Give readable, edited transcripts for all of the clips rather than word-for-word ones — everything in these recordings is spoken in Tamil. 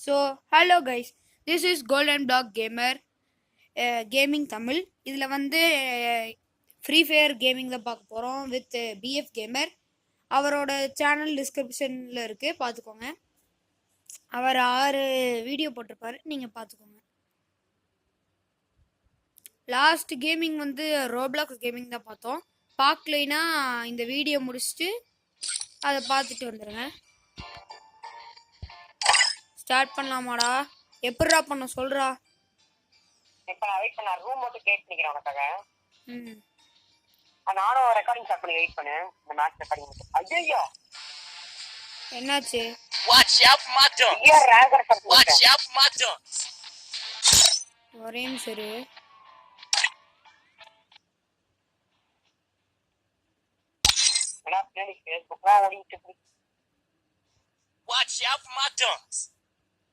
So, hello guys, this is Golden Block Gamer Gaming Tamil. இதில் வந்து ஃப்ரீ ஃபயர் கேமிங் தான் பார்க்க போகிறோம் வித் பிஎஃப் கேமர். அவரோட சேனல் டிஸ்கிரிப்ஷனில் இருக்குது, பார்த்துக்கோங்க. அவர் 6 வீடியோ போட்டிருப்பாரு, நீங்கள் பார்த்துக்கோங்க. லாஸ்ட் கேமிங் வந்து ரோப்ளாக்ஸ் கேமிங் தான் பார்த்தோம். பார்க்கலைன்னா இந்த வீடியோ முடிச்சுட்டு அதை பார்த்துட்டு வந்துடுங்க. ஸ்டார்ட் பண்ணலாமாடா? எப்படிடா பண்ண சொல்றா? இப்ப நான் வெயிட் பண்ண ரூம் மட்டும் கேட் பண்ணிக்கிறேன் உனக்காக. ம், நானும் ரெக்கார்டிங் ஸ்டார்ட் பண்ணி வெயிட் பண்ணு. இந்த மேட்ச் ரெக்கார்டிங் மட்டும். ஐயோ என்னாச்சு? Watch out, Mato! Year ranker start Watch out, Mato! ஒரே சரி. ஏன்னா பின்னாடி ஃபேஸ்புக்லாம் ஓடிட்டு இருக்கு. Watch out, Mato!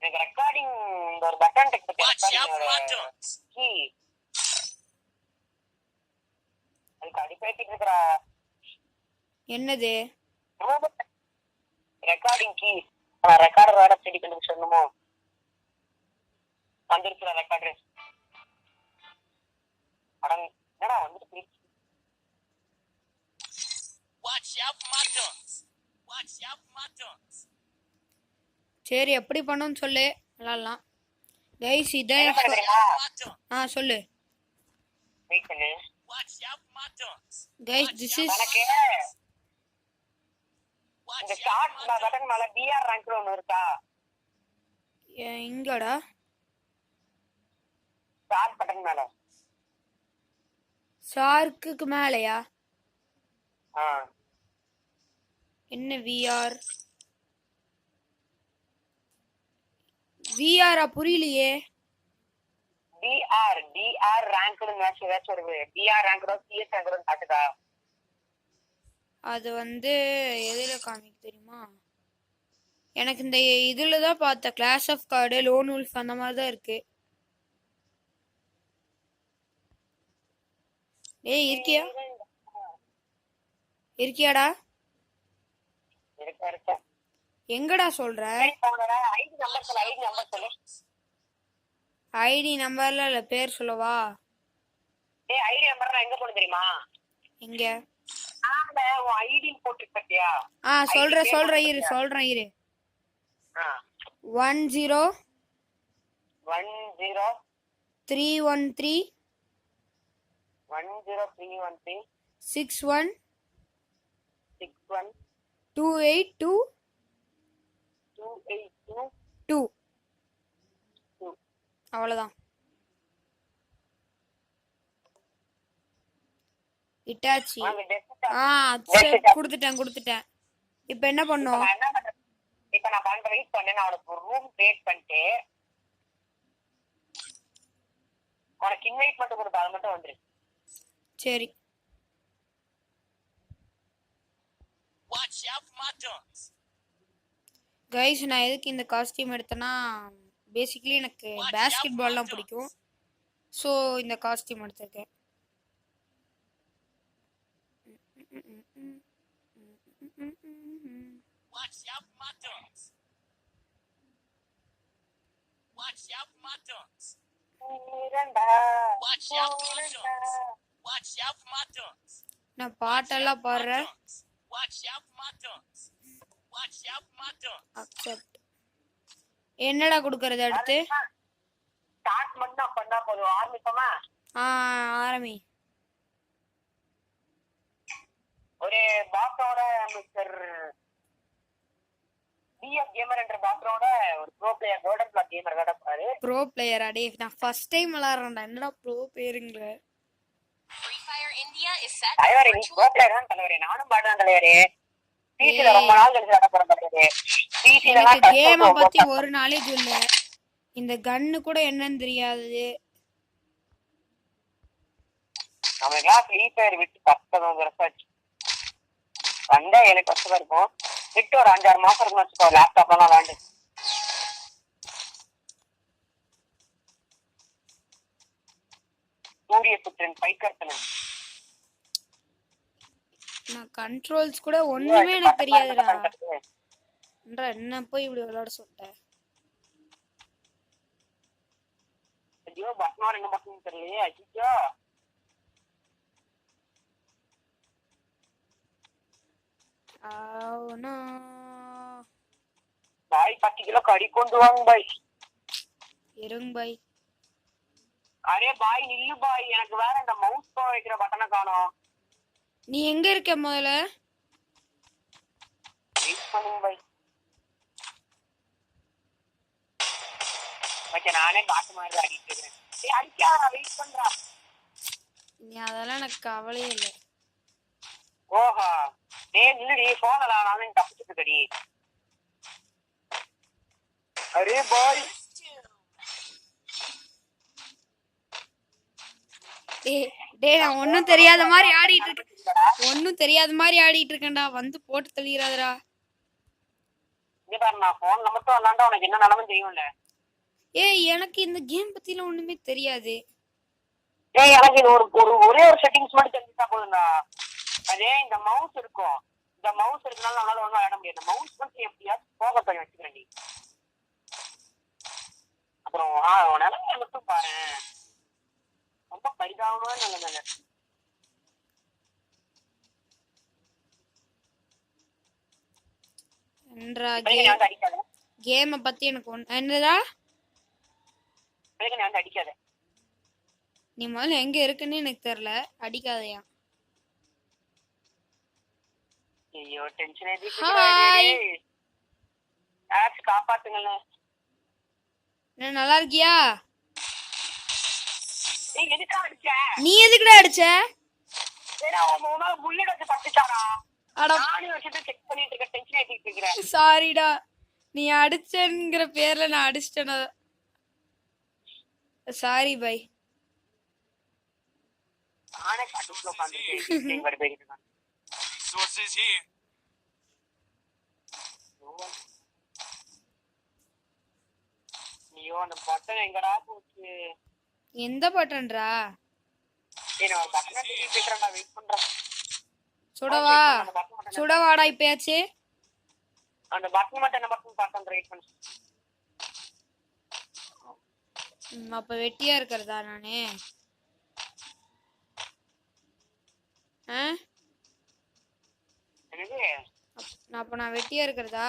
எனக்கு ரெக்கார்டிங் இந்த ஒரு பட்டன் டெக் பத்தி Watch out, Mato! கீ அதுக்கு அடிப்பேத்திட்டு இருக்கிற என்னது? Recording key. ரெக்கார்டர் வேற செடி கண்டு சொல்லணுமோ? வந்துருச்சுடா ரெக்கார்டர். அடங்க என்னடா வந்துட்டு. Watch out, Mato! Watch out, Mato! சரி, எப்படி பண்ணணும்னு சொல்லு, விளாட்லாம். கைஸ் இதை சொல்லு. வெயிட் பண்ணு. Watch out, Mato! Guys this is எனக்கு இந்த ஸ்டார்ட் பட்டன் மேல பிஆர் ரேங்க் ஒன்னு இருக்கா? எங்கடா? ஸ்டார்ட் பட்டன் மேல ஷார்க்குக்கு மேலையா? ஆ என்ன விஆர்? விஆரா? புரியலையே. டிஆர் ரேங்க்னு மேட்ச் ஏதாச்சும் வருது. டிஆர் ரேங்க்டோ சிஎஸ் ரேங்க்டோ காட்டுதா? அது வந்து எதில் காமிக்கு தெரியுமா? எனக்கு இந்த இதில் தான் பார்த்தேன். Class of card, lone wolf அந்த மாதிரி தான் இருக்கு. ஏய் இருக்கியா? இருக்கியாடா? இருக்க எங்கடா சொல்ற? ஐடி நம்பர் சொல்லு. ஐடி நம்பர் சொல்லு. ஐடி நம்பர்ல இல்ல, பேர் சொல்லவா? டேய் ஐடி நம்பர் நான் எங்க போடு தெரியுமா? எங்க? ஆமா உன் ஐடி போட்டு பத்தியா? சொல்றேன் இரு. 10 313 61 282 2. அவ்வளவுதான். இட்டாச்சி. கொடுத்துட்டேன். இப்ப என்ன பண்ணோம்? இப்ப நான் பண்ற வெயிட் பண்ணேன். நான் உனக்கு ஒரு ரூம் கிரியேட் பண்ணிட்டு உனக்கு இன்வைட் மட்டும் கொடுப்பேன். அது மட்டும் வந்துரு. சரி. Watch out, Mato! கைஸ் நான் எதுக்கு இந்த காஸ்டியூம் எடுத்தேன்னா, பேசிக்கலி எனக்கு பேஸ்கெட் பால்லாம் பிடிக்கும். ஸோ இந்த காஸ்டியூம் எடுத்திருக்கேன். Watch out, Mato! Watch out, Mato! Watch out, Mato! Watch out, Mato! நான் பாட்டெல்லாம் பாடுறேன். Watch out, Mato! Watch out, Mato! Accept. என்னடா கொடுக்கறது அடுத்து? ஸ்டார்ட் மட்டும் பண்ணா போதும். ஆரம்பிப்போமா? ஆரம்பி. ஒரு பாக்ஸோட மிஸ்டர் பிஎஃப் கேமர் என்ற பாக்ஸோட ஒரு pro player golden black gamer கடப்பாரு. ப்ரோ பிளேயர் அடே, நான் ஃபர்ஸ்ட் டைம் விளையாடுறேன்டா. என்னடா ப்ரோ பிளேயருங்க? Free Fire India is set. தலைவரே நீ ப்ரோ பிளேயர் தான் தலைவரே. நானும் பாடுறேன் தலைவரே. பிசில ரொம்ப நாள் கழிச்சு விளையாட போறேன் தலைவரே. பிசில தான் கேமை பத்தி ஒரு நாலேஜ் இல்ல. இந்த கன்னு கூட என்னன்னு தெரியாது. நமக்கு ஃப்ரீ ஃபயர் விட்டு 10 வருஷம் ஆச்சு. வந்தா எனக்கு கஷ்டமா இருக்கும். விட்டு ஒரு 5-6 மாசம் இருக்குன்னு வச்சுக்கோ. லேப்டாப்லாம் விளாண்டு சூரிய புத்திரன் பைக்கர்த்தனன். நான் கண்ட்ரோல்ஸ் கூட ஒண்ணுமே எனக்கு தெரியாதுடா. என்ன போய் இப்படி விளையாட சொல்லிட்டேன்? ஐயோ பட்டனோட என்ன பட்டன் தெரியலையே. ஐயோ பாய் 10 கிலோ கறி கொண்டு வாங்க பாய். இருங்க பாய். அரே பாய் நில்லு பாய், எனக்கு வேற இந்த மவுஸ் பவர் வைக்கிற பட்டனை காணோம். நீ எங்க இருக்க முதல்ல? வெயிட் பண்ணுங்க பாய். ஓகே நானே காட்டு மாதிரி ஆடிட்டு இருக்கேன். டேய் அடிக்கா, நான் வெயிட் பண்றேன். நீ அதெல்லாம் எனக்கு கவலையே இல்லை. ஓஹா டேய் நில்லுடி, போனடா, நானும் தப்பிச்சிட்டு இருக்கடி. அரே பாய் டேய் நான் ஒன்னும் தெரியாத மாதிரி ஆடிட்டு இருக்கேன்டா. வந்து போட்டு தள்ளிடாதடா. இங்க பாரு, நான் போன்ல மட்டும் விளாண்டா உனக்கு என்ன நிலைமை தெரியும்ல. ஏய் எனக்கு இந்த கேம் பத்தில ஒண்ணுமே தெரியாது. ஏய் எனக்கு இது ஒரே ஒரு செட்டிங்ஸ் மட்டும் தெரிஞ்சுட்டா போதும்டா. அதே இந்த மவுஸ் இருக்கும், இந்த மவுஸ் இருக்கனால நம்மளால ஒன்றும் விளையாட முடியாது. மவுஸ் மட்டும் எப்படியாச்சும் போக பண்ணி வச்சுக்கிறேன் நீ. அப்புறம் நிலைமைய மட்டும் பாரு, ரொம்ப பரிதாபமான நிலைமை. கேம பத்தி எனக்கு என்னடா அடிக்காத. நீ முதல்ல எங்க இருக்குன்னு எனக்கு தெரியல, அடிக்காதயா. ஐயோ டென்ஷன் காப்பாத்துங்கள. நல்லா இருக்கியா? நீ எதுக்குடா அடிச்ச? சாரிடா, நீ அடிச்சங்கிற பேர்ல நான் அடிச்சிட்டேனா? Sorry by. ஐயோ அந்த பட்டன் எங்கடா போச்சு? எந்த பட்டன்டா? சுடவாடா இப்பயாச்சு. அந்த பட்டன் மட்டும் என்ன பட்டன் பார்த்தேன், ரைட் பண்ணு. அப்ப வெட்டியா இருக்கறதா நானே? அப்ப நான் வெட்டியா இருக்கறதா?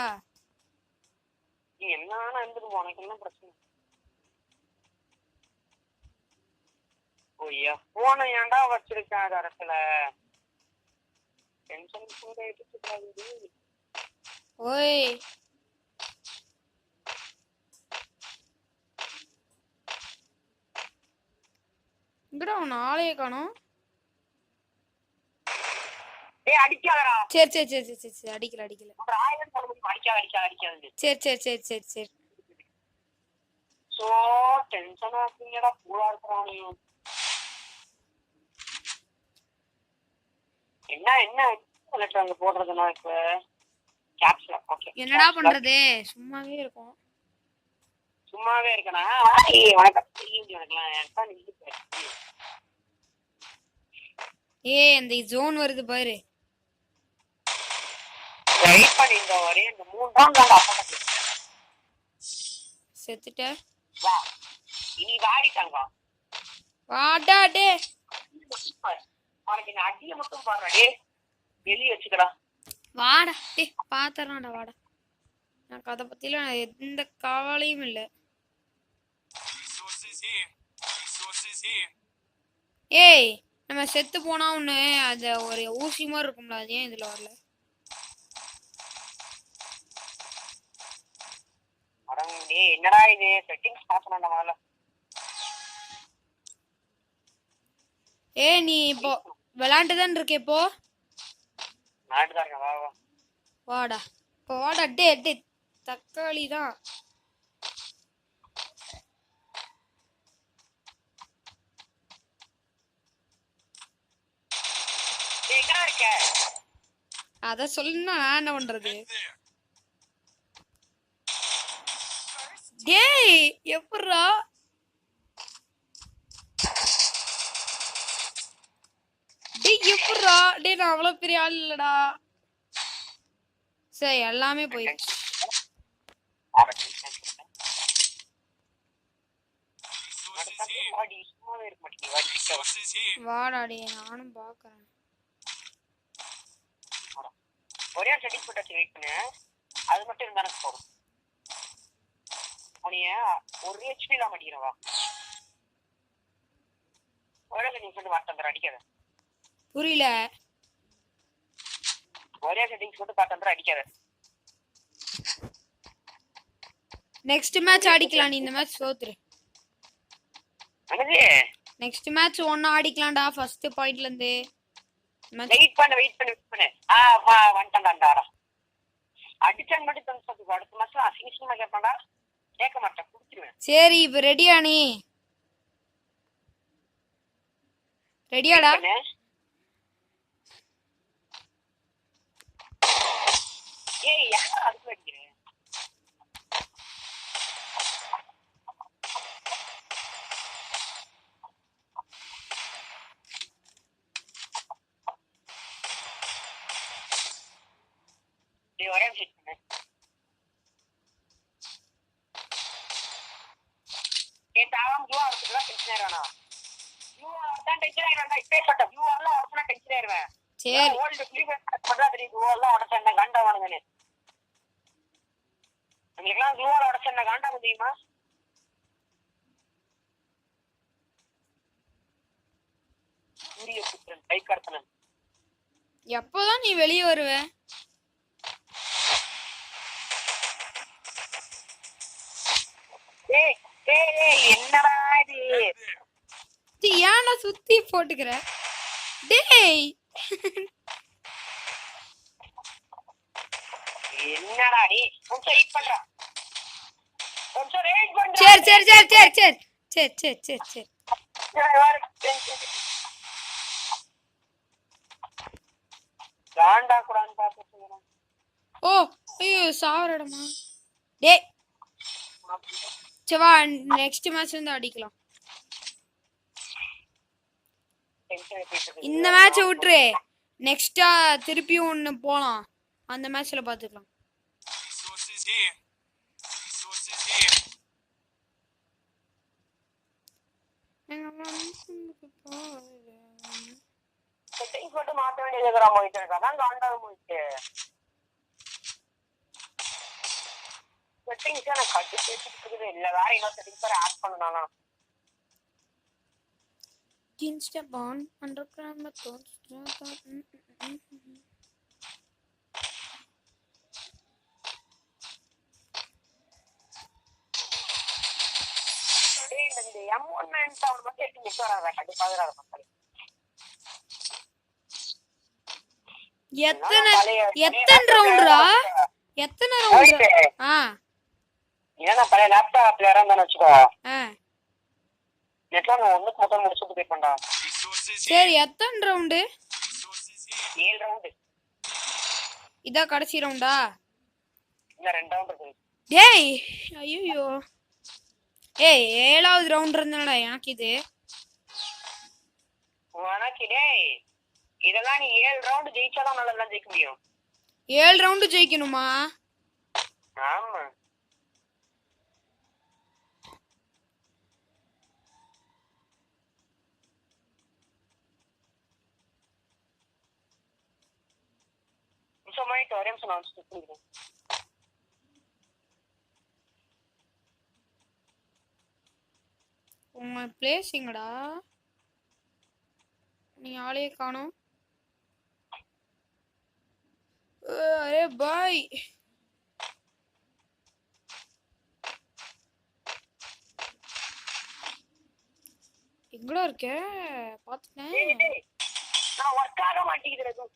நீ என்ன இருந்துட்டு உனக்கு என்ன பிரச்சனை? ஓய்யா போன ஏன்டா வச்சிருக்கேன் அது அரசுல. டென்ஷன் ஓய் இங்கடா உன் ஆளையே காணோம். டேய் அடிக்காதடா. சரி சரி சரி சரி சரி அடிக்கல அடிக்கல. ஒரு ஆயிரம் சொல்ல முடியும், அடிக்காத. சரி சரி சரி சரி சரி. சோ டென்ஷன் ஆகுங்கடா, பூரா இருக்கறானே. என்ன லெட்டர் போடுறதுனா இப்ப கேப்ஸ்ல. ஓகே என்னடா பண்றது? சும்மாவே இருக்கோம். சும்மாவே இருக்கனா? உனக்கு தெரியும் எனக்குலாம் ஏன்டா நீ பேசு. ஏய் அந்த ஜோன் வருது பாரு. வெயிட் பண்ணி இந்த ஒரே இந்த 3 ரவுண்ட் நான் அப்புறம் செத்துட்ட. வா இனி வாடிட்டாங்க. வாடா டே. உனக்கு இந்த அடியை மட்டும் பாருடா. டேய் வெளிய வச்சுக்கடா. வாடா டே, பாத்தறேன்டா வாடா. எனக்கு அத பத்தில எந்த கவலையும் இல்ல. ஏய் நம்ம செத்து போனா ஒண்ணு அது ஒரு ஊசி மாதிரி இருக்கும்ல, அது ஏன் இதுல வரல? அடங்கி என்னடா இது செட்டிங்ஸ் மாத்தணும்டா முதல்ல. ஏய் நீ இப்போ விளையாண்டு தான் இருக்க இப்போ? விளையாண்டு தான் இருக்கேன். வா வா வாடா இப்போ வாடா. டே டே தக்காளி தான். அத சொல்லுன்னா நான் என்ன பண்றது? டேய் எப்பறா? டேய் எப்பறா? டேய் நான் அவ்வளவு பெரிய ஆள் இல்லடா. சரி எல்லாமே போயிடுச்சு. வாடி சும்மாவே இருக்க மாட்டேங்குது வாடி Resources here. வாடாடி நானும் பாக்குறேன். ஒரே செட்டிங் போட்டு வெயிட் பண்ணு அது மட்டும் இருந்தா எனக்கு போதும் உனிய ஒரு ஹெச்பி இல்லாம அடிக்கிறவா ஒரே செட்டிங் போட்டு வாட்டந்தர அடிக்காத புரியல. ஒரே செட்டிங்ஸ் போட்டு வாட்டந்தர அடிக்காத நெக்ஸ்ட் மேட்ச் ஆடிக்கலாம். நீ இந்த மேட்ச் தோத்துரு. என்னது நெக்ஸ்ட் மேட்ச் ஒண்ணா ஆடிக்கலாம்டா ஃபர்ஸ்ட் பாயிண்ட்ல இருந்து. வெயிட் பண்ணு வா வந்துட்டான்டாடா அடிச்சான் மட்டும் தந்து அடுத்த மாசம் அசிங்கமா கேட்பான்டா கேட்க மாட்டேன் குடிச்சிருவேன். சரி இப்ப ரெடியா நீ? ரெடியாடா? ஏய் யாரா அதுக்கு அடிக்கிறேன் ஒரே செட் பண்ணு கேட்டாவும் யூ ஆர்க்குலாம் டென்ஷன் ஆயிடுவானா யூ ஆர் தான் டென்ஷன் ஆயிடுவான்டா இப்பே சொல்ற யூ ஆர்லாம் உடனே டென்ஷன் ஆயிடுவேன். சரி ஓல்டு ஃபிலிம் பண்றா தெரியும் யூ ஆர்லாம் உடச்சேன் காண்டாவானுங்கன்னு உங்களுக்குலாம் யூ ஆர் உடச்சேன் காண்டா தெரியுமா? சூரிய புத்திரன் கை கடத்தனன் எப்போதான் நீ வெளியே வருவ? என்னடா இது ஏன்டா சுத்தி போட்டுக்கிற? டேய் என்னடா நீ கொஞ்சம் வெயிட் பண்றா கொஞ்சம் வெயிட் பண்றா. சரி சரி சரி சரி சரி சரி சரி சரி சரி காண்டா கூடான்னு பார்த்து சொல்றேன். ஓ ஐயோ சாவறடமா. டேய் சவா நெக்ஸ்ட் மேட்ச் வந்து அடிக்கலாம். இந்த மேட்ச் விட்டுரு. நெக்ஸ்டா திருப்பியும் ஒன்னு போலாம். அந்த மேட்ச்ல பாத்துக்கலாம். Resources here. Resources here. Settings மட்டும் மாத்த வேண்டியதுக்குறா போயிட்டு இருக்கா தான் காண்டாக போயிட்டு செட்டிங்ஸ் எனக்கு கட்டு பேசிட்டு இல்ல வேற இன்னொரு செட்டிங்ஸ் வேற add பண்ணனானா Insta bond underground methods. இந்த M1 அவன் மட்டும் எட்டு நிக்க வராத கண்டிப்பாக மக்கள் எத்தனை ரவுண்டா? எத்தனை ரவுண்ட்? ஏன்னா பழைய லேப்டாப் பிளேயரா இருந்தானு வச்சுக்கோ ஆ நெட்ல ஒண்ணுக்கு மொத்தம் முடிச்சுட்டு போய் பண்ணா. சரி எத்தனை ரவுண்ட்? 7 ரவுண்ட். இதா கடைசி ரவுண்டா? இல்ல 2 ரவுண்ட் இருக்கு. டேய் ஐயோ ஏய் 7வது ரவுண்ட் இருந்தடா எனக்கு இது. உனக்கு டேய் இதெல்லாம் நீ 7 ரவுண்ட் ஜெயிச்சாதான் நல்லா ஜெயிக்க முடியும். 7 ரவுண்ட் ஜெயிக்கணுமா? ஆமா. ஒரே நிமிஷம் நான் ஸ்டிக் பண்ணிக்கிறேன். உங்க பிளேஸ் எங்கடா? நீ ஆளே காணோம். அரே பாய் எங்கடா இருக்க? பாத்துட்டேன். நான் ஒர்க் ஆக மாட்டேங்குது.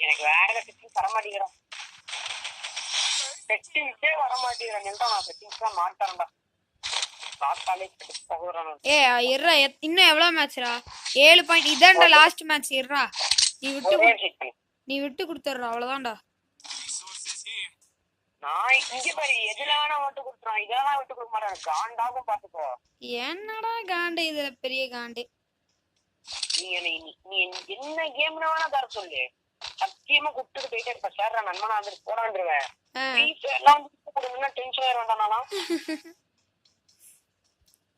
எனக்கு வேற செட்டிங்ஸ் வர மாட்டேங்கிறேன். செட்டிங்ஸே வர மாட்டேங்கிறேன். நான் செட்டிங்ஸ்லாம் மாட்டான்டா. பார்த்தாலே தகுறானே. இருடா இன்னும் எவ்வளவு மேட்ச்ரா? 7 பாயிண்ட். இதான்டா லாஸ்ட் மேட்ச். இருடா நீ விட்டு கொடுத்துறா அவ்வளவுதான்டா. நான் இங்க பாரு எதுலான விட்டு கொடுத்துறான். இதெல்லாம் விட்டு கொடுக்க மாட்டேன். காண்டாகும் பாத்துக்கோ. என்னடா காண்டு இதுல பெரிய காண்டு. நீ என்ன கேம்னா வேணா தர சொல்லு. சத்தியமா கூப்பிட்டு போயிட்டே இருப்ப. சார் நான் நண்பனா வந்துட்டு போடான்ருவேன். டென்ஷன் ஆயிரம் வேண்டாம்.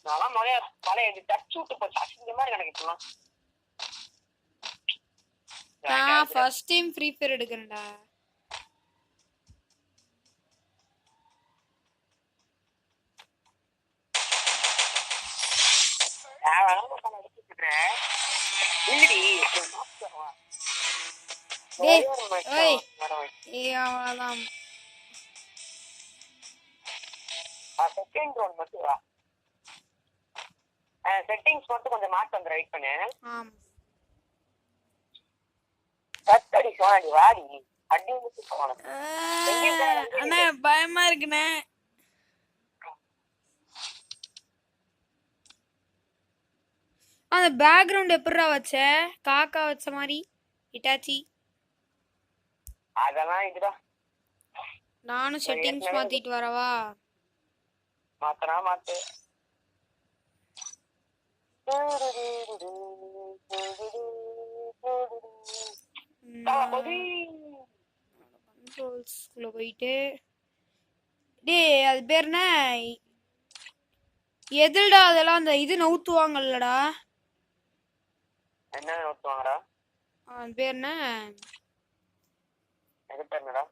நான் மலையை டச் விட்டு போச்சு அசிங்கமா இருக்கு எனக்கு இப்பெல்லாம். நான் ஃபர்ஸ்ட் டைம் ஃப்ரீ ஃபயர் எடுக்கிறேன்டா. அவ்வளவுதான். செட்டிங்ஸ் மட்டும் கொஞ்சம் மாற்றம் வந்து ரைட் பண்ணு. ஆம். கட்டடி சோனாடி வாடி அடி ஊத்தி போணும். அண்ணா பயமா இருக்குண்ணே. அந்த பேக்ரவுண்ட் எப்படிடா வச்ச? காக்கா வச்ச மாதிரி இட்டாச்சி. அதெல்லாம் இதுடா. நானும் செட்டிங்ஸ் மாத்திட்டு வரவா? மாத்தனா மாத்து. கண்ட்ரோல்ஸ்குள்ள போயிட்டு டேய் அது பேர் என்ன? எதுடா அதெல்லாம் அந்த இது நவுத்துவாங்கல்லடா. என்ன நவுத்துவாங்கடா? அது பேர் என்ன? எது பேருடா?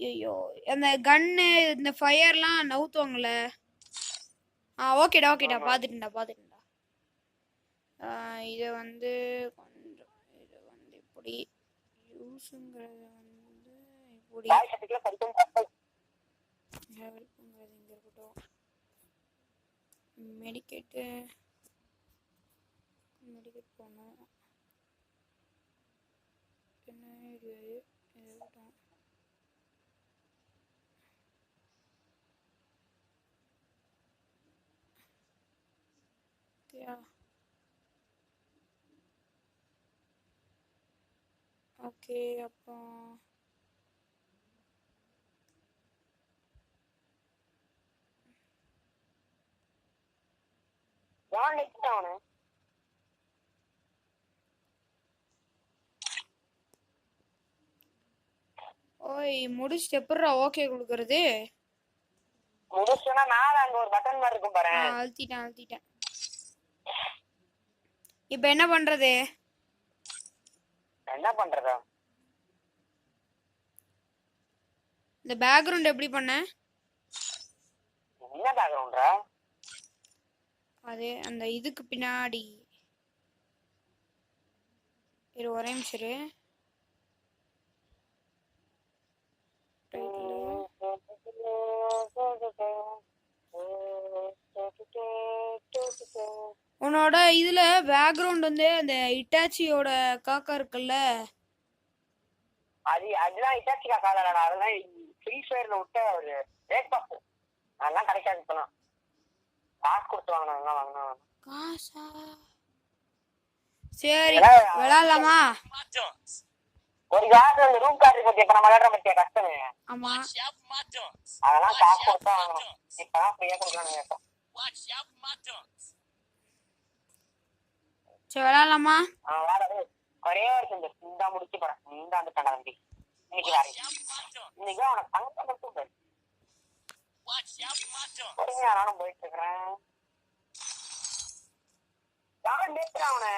ஐயோ அந்த கன்னு இந்த ஃபயர்லாம் நவுத்துவாங்கல்ல. ஓகேடா பாத்துட்டேன்டா. இதை வந்து கொஞ்சம் இது வந்து இப்படி யூஸுங்கிறது வந்து இப்படி ஹெல்ப்புங்கிறது இங்கே இருக்கட்டும். மெடிக்கேட் போகணும். என்ன இது இருக்கட்டும். ஓகே அப்போ ஓய் முடிச்சிட்டு எப்படிடா ஓகே கொடுக்கறது? முடிச்சனா மேல அங்க ஒரு பட்டன் மாதிரி இருக்கும் பாரு. அழுத்திட்டேன். இப்போ என்ன பண்றது? இந்த பேக்ரவுண்ட் எப்படி பண்ண? என்ன பேக்ரவுண்டா? அது அந்த இதுக்கு பின்னாடி ஒரே நிமிஷம். உன்னோட இதுல பேக்ரவுண்ட் வந்து அந்த இட்டாச்சியோட காக்கா இருக்குல்ல, அதுதான் இட்டாச்சி காக்கா இல்லடா. அதெல்லாம் ஃப்ரீ ஃபயர்ல விட்ட ஒரு ரேட் பாஸ். அதெல்லாம் கிடைக்காது இப்பலாம். காசு கொடுத்து வாங்கினா காசா? சரி விளையாடலாமா? ஒரு காசு அந்த ரூம் கார்டு பத்தி இப்ப நம்ம விளையாடுற பத்தியா கஷ்டம். ஆமா அதெல்லாம் காசு கொடுத்தா வாங்கணும். இப்பதான் ஃப்ரீயா கொடுக்கலாம்னு கேட்டோம். சரி விளையாடலாமா? ஒரே ஒரு செஞ்சு இந்த முடிச்சு போறேன். இந்த அந்த கண்ணா வண்டி இன்னைக்கு வேற இன்னைக்கு அவனை தங்க மட்டும் போயிரு. நானும் போயிட்டு இருக்கிறேன். யாரும் நேற்றுறான் அவனை.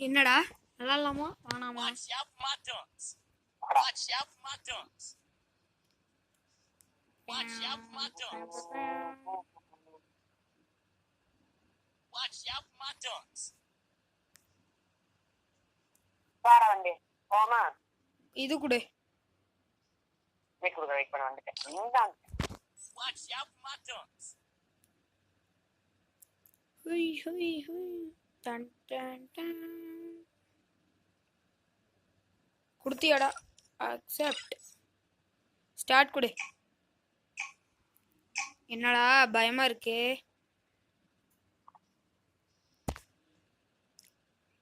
என்னடா விளையாடலாமா வேணாமா? வண்டி போமா இது கொடு. வெயிட் பண்ண வந்துட்டேன். குடுத்தியாடா? அக்செப்ட். ஸ்டார்ட் கொடு. என்னடா பயமா இருக்கு?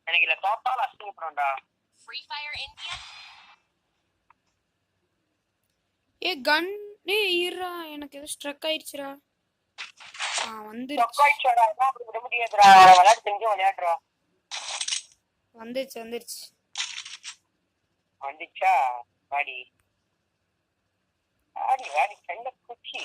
எனக்கு இல்ல டோட்டல் அசிங்கப்படும்டா. Free Fire India. கன் இருடா, எனக்கு ஏதோ ஸ்ட்ரக் ஆயிடுச்சுடா. வந்துருச்சு. ஸ்ட்ரக் ஆயிடுச்சுடா. என்ன அப்படி விட முடியாதுடா. விளையாட தெரிஞ்சு விளையாடுறா. வந்துருச்சு. வந்துச்சா வாடி. ஆடி வாடி செல்ல குச்சி.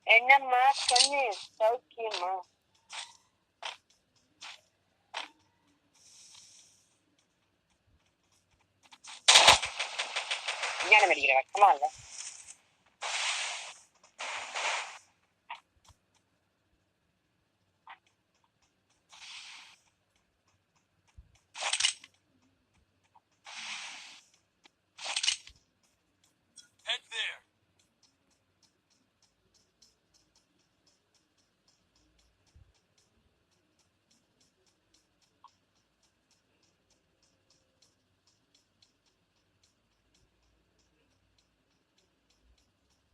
என்னம்மா கண்ணு சௌக்கியமா? விஞ்ஞானம் அடிக்கிற வெக்கமா இல்ல? Head there.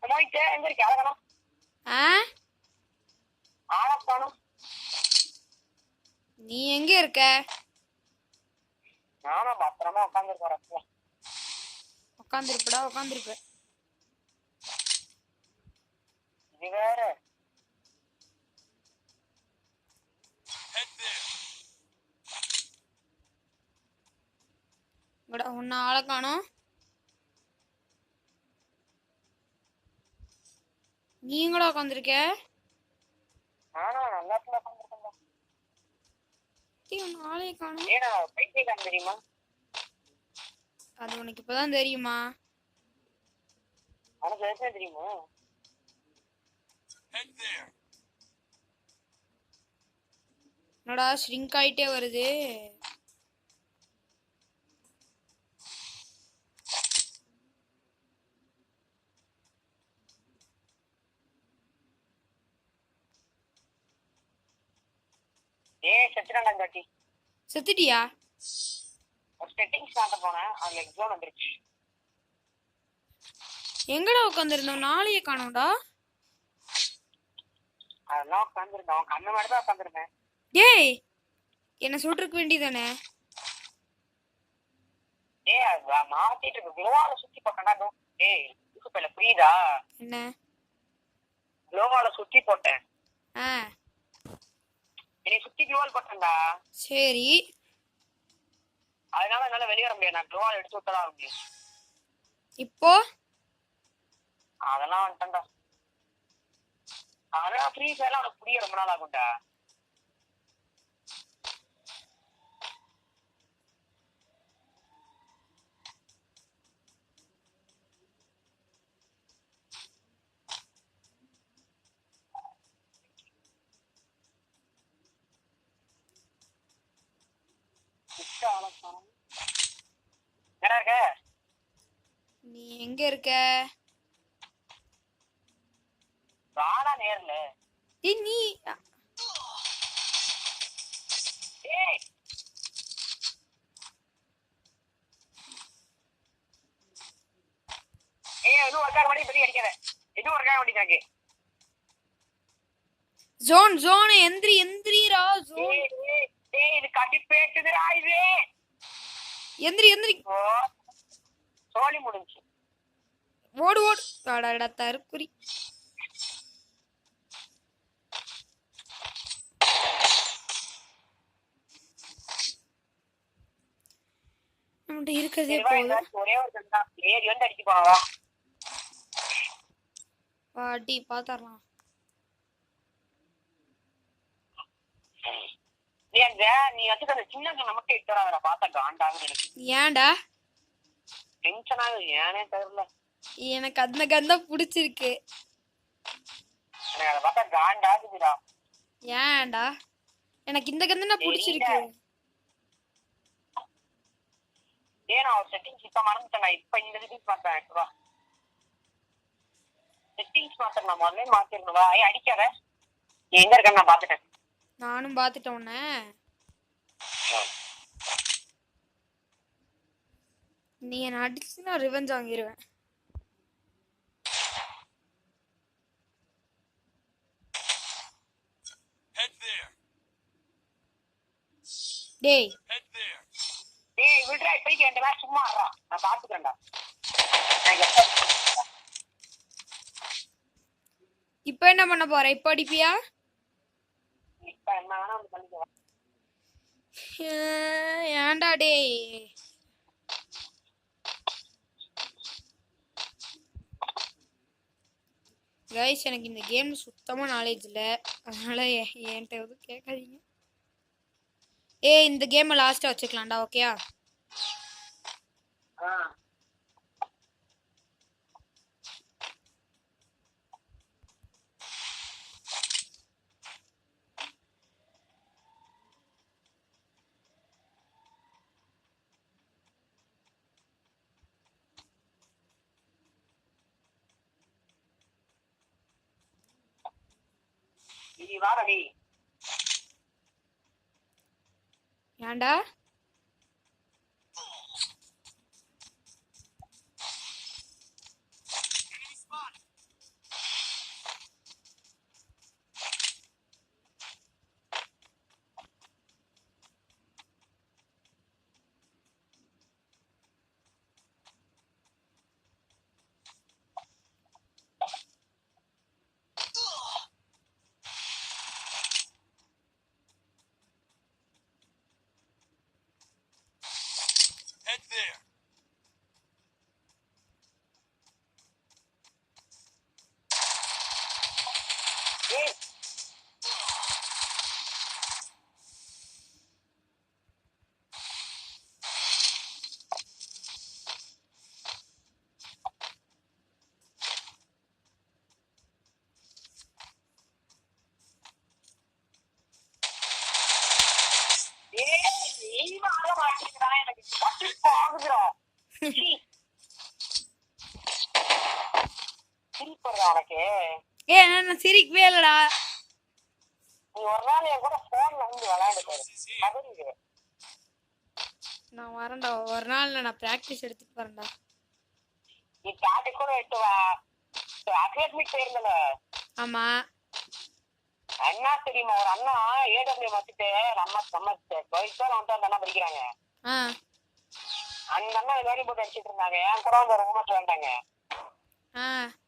போயிட்டு எங்க இருக்கு அழகணும் ஆனப்பானும். நீ எங்க இருக்க? நானும் பத்திரமா உட்காந்துருக்கேன். உட்காந்துருப்ப. இது வேற. Head there. உன்ன ஆளை காணோம். நீங்களா உட்காந்துருக்க? நானும் நல்லா உட்காந்துருக்கேன். உன்ன ஆளே காணோம். ஏன்னா பைத்தியக்காரன் தெரியுமா? அது உனக்கு இப்பதான் தெரியுமா? உனக்கு எதுவும் தெரியுமா? Head there. என்னடா ஷ்ரிங்க் ஆயிட்டே வருது. செத்துட்டியா? செட்டிங்ஸ் மாத்த போனேன், அதுல எக்ஸாம் வந்துருச்சு. எங்கடா உட்காந்துருந்தோம்? நாளையே காணோம்டா. அதெல்லாம் உட்காந்துருந்தோம், கண்ணு மாதிரி தான் உட்காந்துருந்தேன். டேய் என்ன சுட்டுருக்க வேண்டியதானே? மாத்திட்டு இருக்கு. குளோவால சுத்தி போட்டேன். டேய் யூசுப்ல புரியுதா? என்ன குளோவால சுத்தி போட்டேன். என்னை சுத்தி குளோவால் போட்டேன்டா. சரி, அதனால என்னால வெளியே வர முடியாது. நான் குளோவால் எடுத்து விட்டதான் வர முடியும். இப்போ அதெல்லாம் வந்துட்டேன்டா. அதெல்லாம் ஃப்ரீ ஃபயர்லாம் உனக்கு புரிய ரொம்ப நாள் ஆகும்டா. நீ எங்க இருக்க? வாடா நேர்ல. நீ ஜோன் எந்திரிரா. இது கடிப்பேத்துதுடா இது. எந்திரி சோலி முடிஞ்சு. ஓடு வாடாடா தற்குறி. நம்மகிட்ட இருக்கிறதே ஒரே ஒரு கண்டா ஏறி வந்து அடிக்க போவா. வாடி பாத்தறலாம். நீ அதுக்கு அந்த சின்ன நமக்கு இட்டறாங்கடா. பார்த்தா காண்டாகுது எனக்கு. ஏன்டா டென்ஷன் ஆகுது? ஏனே தெரியல. எனக்கு அந்த கந்தா பிடிச்சிருக்கு. எனக்கு அதை பார்த்தா காண்டாகுதுடா. ஏன்டா? எனக்கு இந்த கந்தனா பிடிச்சிருக்கு. நான் ஒரு செட்டிங்ஸ் இப்ப மறந்துட்டேன். இப்ப இந்த செட்டிங்ஸ் மாத்தேன். செட்டிங்ஸ் மாத்தேன். நான் முதல்ல மாத்திருந்தவா. அடிக்காத. எங்க இருக்கேன்னு நான் பாத்துட்டேன். நானும் பாத்துட்டேன் உன்ன. நீ என்ன அடிச்சு நான் ரிவெஞ்ச் வாங்கிடுவேன். டேய் விடுறா. இப்படிக்கு 2 மேட்ச் சும்மா ஆடுறா. நான் பாத்துக்கிறேன்டா. இப்ப என்ன பண்ண போற? இப்ப அடிப்பியா? என்ன வேணா வந்து பண்ணிக்கலாம். ஏன்டா டேய் கைஸ், எனக்கு இந்த கேம் சுத்தமா நாலேஜ் இல்ல, அதனால என்கிட்ட எதுவும் கேட்காதீங்க. இந்த கேமை லாஸ்டா வச்சுக்கலாம்டா, ஓகேயா? நீ வாடா. ஏன்டா Head there. ஏய் நீ வாட மாட்டீங்கடா, எனக்கு கஷ்டமா ஆகுதுடா. சிரிப்படுறா உனக்கு. நான் சிரிக்கவே இல்லடா. நீ ஒரு நாள் என் கூட போன்ல வந்து விளையாண்டு பாரு. நான் வரேன்டா, ஒரு நாள் நான் பிராக்டிஸ் எடுத்துட்டு வரேன்டா. நீ டாட்டி கூட எட்டு வா. அகாடமிக் போயிருந்தல. ஆமா. அண்ணா தெரியுமா, ஒரு அண்ணா ஏடபிள்யூ வச்சுட்டு நம்ம நம்ம வயசுல வந்து அந்த அண்ணா படிக்கிறாங்க. அந்த அண்ணா வேலை போட்டு அடிச்சிட்டு இருந்தாங்க. என் கூட வந்து ரொம்ப வேண்டாங்க.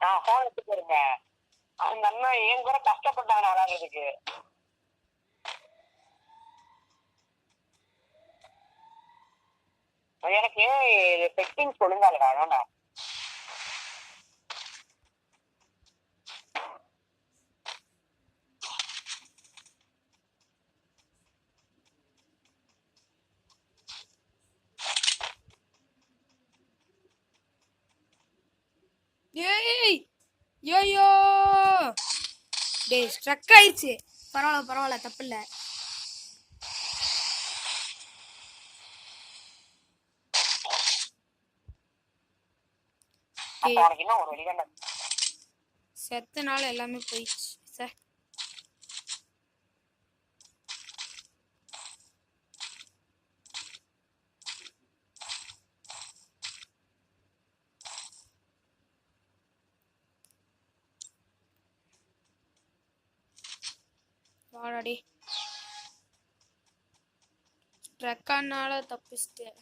நான் போன் எடுத்துட்டு இருந்தேன். அந்த அண்ணா என் கூட கஷ்டப்பட்டாங்க விளையாடுறதுக்கு. எனக்கு செட்டிங்ஸ் ஒழுங்காலடா, வேண்டாம். யோயோ டேய், ஸ்ட்ரக் ஆயிடுச்சு. பரவாயில்ல, தப்பு இல்ல. செத்தனால எல்லாமே போயிடுச்சு சார். வாடாடி, ட்ரக்கானால தப்பிச்சிட்டேன்.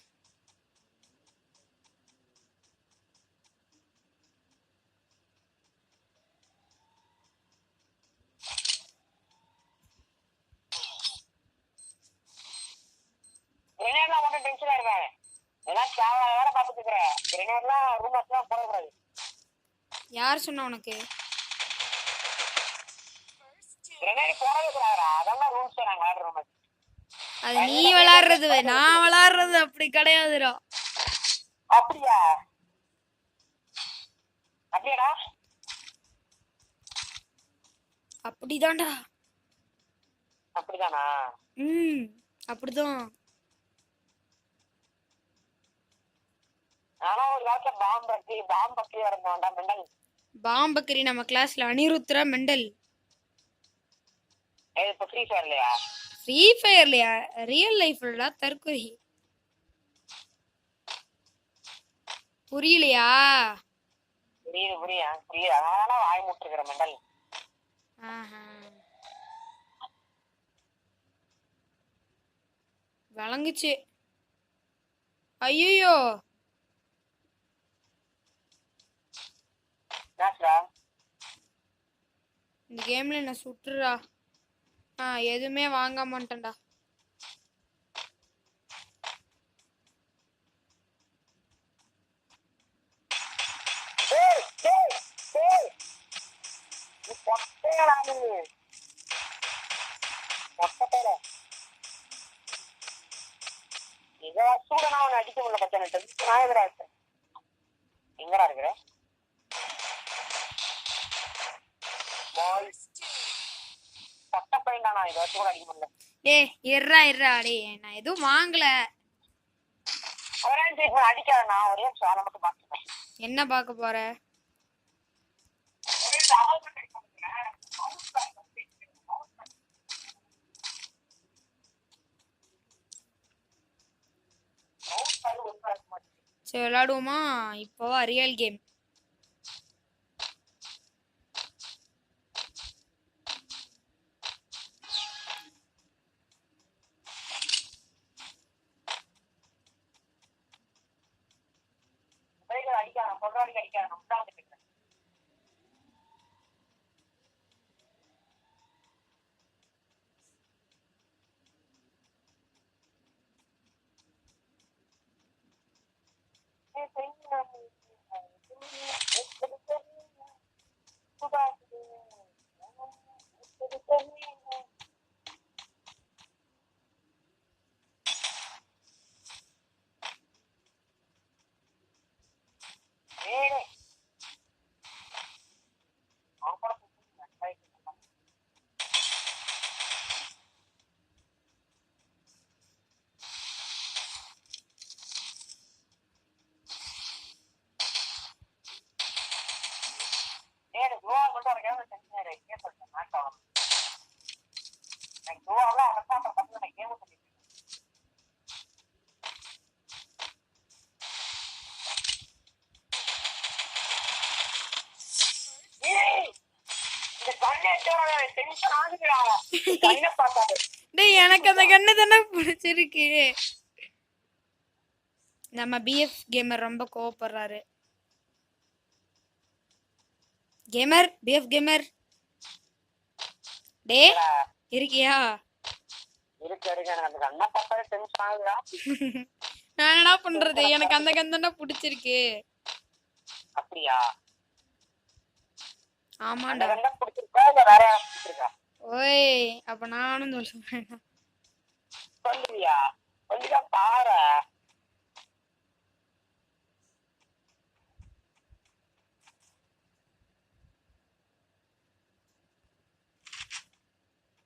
யார் சொன்ன உனக்கு? அது நீ விளையாடுறது, நான் விளையாடுறது அப்படி கிடையாதுடா. அப்படியா? அப்படியாடா? அப்படிதான்டா. அப்படிதானா? அப்படிதான். ஆனா ஒரு காலத்துல பாம்பக்கி இருந்தோம்டா மெண்டல். பாம்பக்கரி நம்ம கிளாஸ்ல அனிருத்ரா மெண்டல். இப்ப ஃப்ரீ ஃபயர்லயா? ஃப்ரீ ஃபயர்லயா? ரியல் லைஃப்லடா, தற்கொலை. புரியலையா? புரியுது. ஆனா வாய் முட்டுக்கிற மெண்டல். வழங்குச்சு. ஐயோ, இந்த கேம்ல என்ன சுட்டுறா. எதுவுமே வாங்க மாட்டேன்டா. டேய் டேய் டேய் நீ பொட்டையடா நீ பொட்டை இதை சூடனா அவனை அடிக்க முடியல பச்சை. நான் எதிரா இருக்கேன். எங்கடா இருக்கிற பொட்டை பையன்டா. நான் இதை வச்சு கூட அடிக்க முடியல. இருடா டே, நான் எதுவும் வாங்கல. ஒரே நிமிஷம் அடிக்காத. நான் ஒரே நிமிஷம் அதை மட்டும் பார்த்துப்பேன். என்ன பார்க்க போற? சரி விளையாடுவோமா? இப்போவா ரியல் கேம். அடிக்காத பொருளாடி அடிக்காத. நம்ம தான் வந்து எனக்கு அந்த கண்ணு தானே பிடிச்சிருக்கு. நம்ம பிஎஃப் கேமர் ரொம்ப கோவப்படுறாரு. கேமர், பிஎஃப் கேமர் டே இருக்கியா? நான் என்ன பண்றது? எனக்கு அந்த கண் தானே பிடிச்சிருக்கு. அப்படியா? ஆமாண்டா. ஓய், அப்ப நானும் சொல்லுவேன். சொல்லுவியா? சொல்லிதான் பாரு.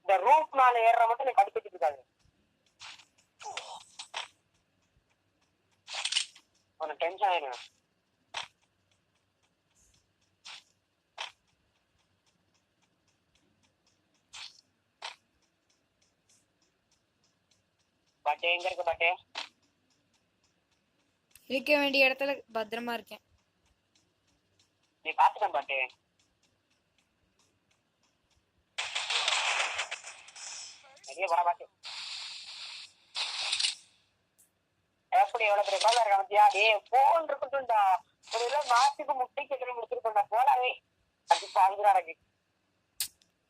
இந்த ரூட் மேல ஏற மட்டும் நீ கடிச்சிட்டு இருக்காது. உனக்கு டென்ஷன் ஆயிடும். பட்டே எங்க இருக்கு? பட்டே இருக்க வேண்டிய இடத்துல பத்திரமா இருக்கேன். நீ பாத்துட்டேன் பட்டே. நிறைய படம் பாத்து எப்படி எவ்வளவு பெரிய கோலா இருக்க மத்தியா? டே போன் இருக்கட்டும்டா. ஒரு இல்ல மாட்டுக்கு முட்டைக்கு எதிர முடிச்சிருக்கோம்டா. போலாவே அது பாதுரா இருக்கு.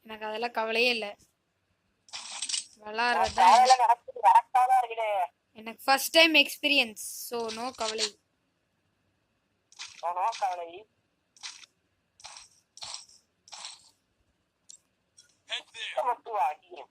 எனக்கு அதெல்லாம் கவலையே இல்ல. விளாடுறது கரெக்டாதான் இருக்குது. எனக்கு first time experience, so no கவலை. நோ கவலை. Head there. மட்டும் அடிக்கிறேன்.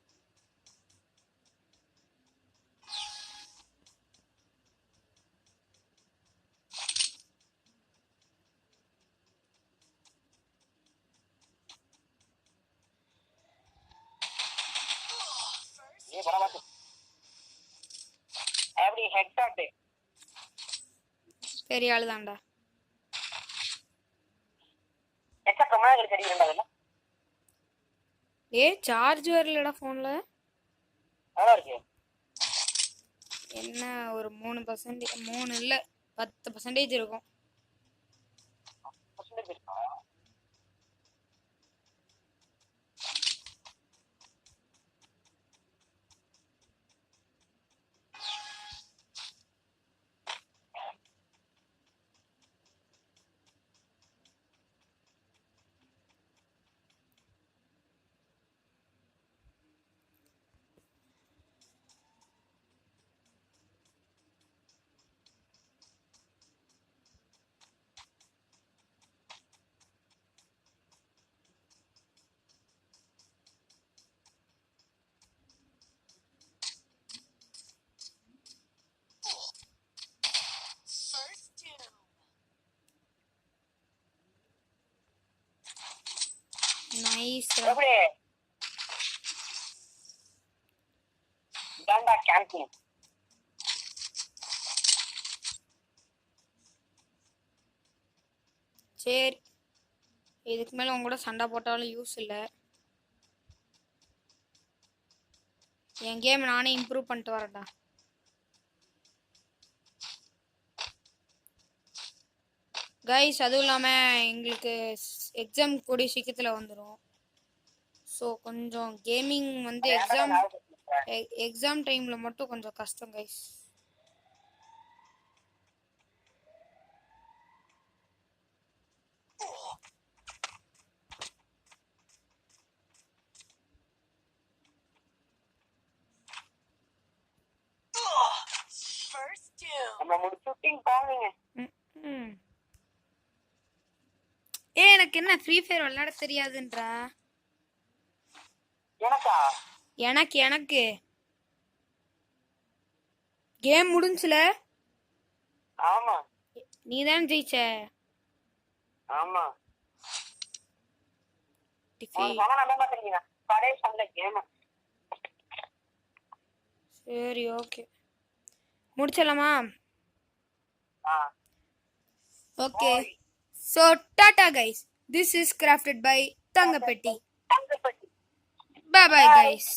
எப்படி ஹெட் ஷாட்? பெரிய ஆளு தான்டா. எக்ஸ்ட்ரா கமாண்ட் அடிக்கிறேன்டா. அதுல சார்ஜ் வரலடா போன்ல. நல்லா இருக்கு. என்ன ஒரு 3%, 3 இல்ல 10% இருக்கும். நைஸ். எப்படி தாண்டா கேம்பிங். சரி, இதுக்கு மேல உங்க கூட சண்டை போட்டாலும் யூஸ் இல்லை. என் கேம் நானே இம்ப்ரூவ் பண்ணிட்டு வரேன்டா. கைஸ், அதுவும் இல்லாமல் எங்களுக்கு எக்ஸாம் கூடிய சீக்கிரத்தில் வந்துடும். ஸோ கொஞ்சம் கேமிங் வந்து எக்ஸாம் டைமில் மட்டும் கொஞ்சம் கஷ்டம் கைஸ். First kill. நம்ம முடிச்சுட்டிங் போவீங்க. எனக்கு என்ன ஃப்ரீ ஃபயர் விளையாட தெரியாதுன்றா? எனக்கா? எனக்கு கேம் முடிஞ்சுல. ஆமா. நீ தான் ஜெயிச்ச. ஆமா. சரி, ஓகே, முடிச்சலாமா? Okay, so tata guys, this is crafted by Tangapatti. Bye bye guys.